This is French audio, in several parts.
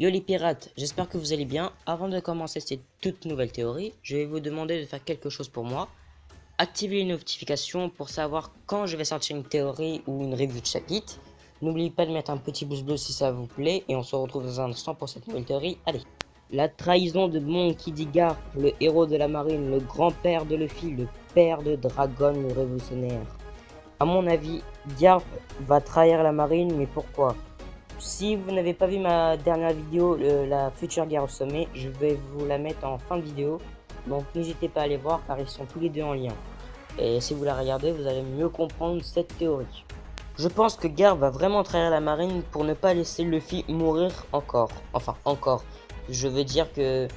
Yo les pirates, j'espère que vous allez bien. Avant de commencer cette toute nouvelle théorie, je vais vous demander de faire quelque chose pour moi. Activez les notifications pour savoir quand je vais sortir une théorie ou une review de chapitre. N'oubliez pas de mettre un petit pouce bleu si ça vous plaît et on se retrouve dans un instant pour cette nouvelle théorie. Allez. La trahison de Monkey D. Garp, le héros de la marine, le grand-père de Luffy, le père de Dragon le révolutionnaire. À mon avis, Garp va trahir la marine, mais pourquoi? Si vous n'avez pas vu ma dernière vidéo, la future guerre au sommet, je vais vous la mettre en fin de vidéo. Donc n'hésitez pas à aller voir car ils sont tous les deux en lien. Et si vous la regardez, vous allez mieux comprendre cette théorie. Je pense que Garp va vraiment trahir la marine pour ne pas laisser Luffy mourir encore. Enfin, encore. Je veux dire que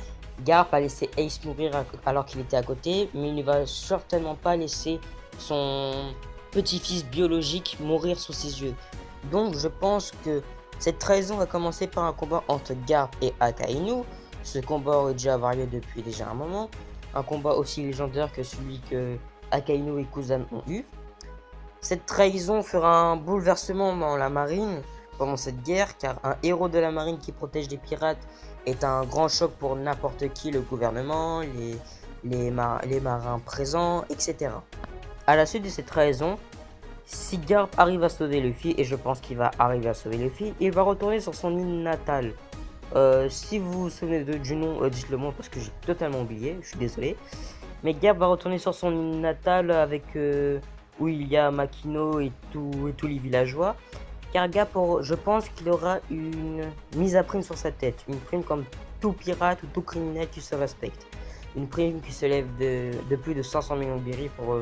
Garp a laissé Ace mourir alors qu'il était à côté, mais il ne va certainement pas laisser son petit-fils biologique mourir sous ses yeux. Donc je pense que cette trahison va commencer par un combat entre Garp et Akainu. Ce combat aurait déjà avoir lieu depuis déjà un moment. Un combat aussi légendaire que celui que Akainu et Kuzan ont eu. Cette trahison fera un bouleversement dans la marine pendant cette guerre, car un héros de la marine qui protège des pirates est un grand choc pour n'importe qui, le gouvernement, les marins présents, etc. À la suite de cette trahison, si Garp arrive à sauver Luffy, et je pense qu'il va arriver à sauver Luffy, il va retourner sur son île natale. Si vous vous souvenez du nom, dites-le moi parce que j'ai totalement oublié, je suis désolé. Mais Garp va retourner sur son île natale avec où il y a Makino et tous les villageois. Car Garp, je pense qu'il aura une mise à prime sur sa tête. Une prime comme tout pirate ou tout criminel qui se respecte. Une prime qui s'élève de plus de 500 millions de birris pour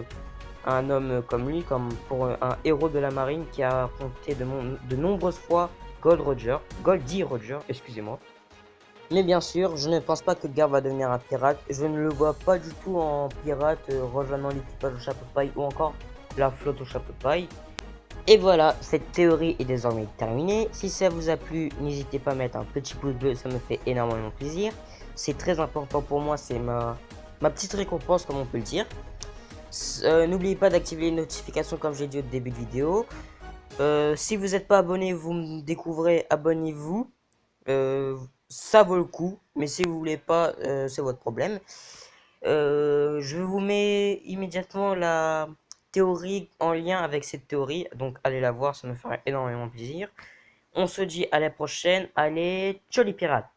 un homme comme lui, comme pour un héros de la marine qui a affronté de nombreuses fois Goldie Roger, excusez-moi. Mais bien sûr, je ne pense pas que Garp va devenir un pirate. Je ne le vois pas du tout en pirate rejoignant l'équipage au chapeau de paille ou encore la flotte au chapeau de paille. Et voilà, cette théorie est désormais terminée. Si ça vous a plu, n'hésitez pas à mettre un petit pouce bleu, ça me fait énormément plaisir. C'est très important pour moi, c'est ma petite récompense comme on peut le dire. N'oubliez pas d'activer les notifications comme j'ai dit au début de vidéo. Si vous n'êtes pas abonné, vous me découvrez, abonnez-vous. Ça vaut le coup, mais si vous voulez pas, c'est votre problème. Je vous mets immédiatement la théorie en lien avec cette théorie, donc allez la voir, ça me ferait énormément plaisir. On se dit à la prochaine, allez, ciao les pirates!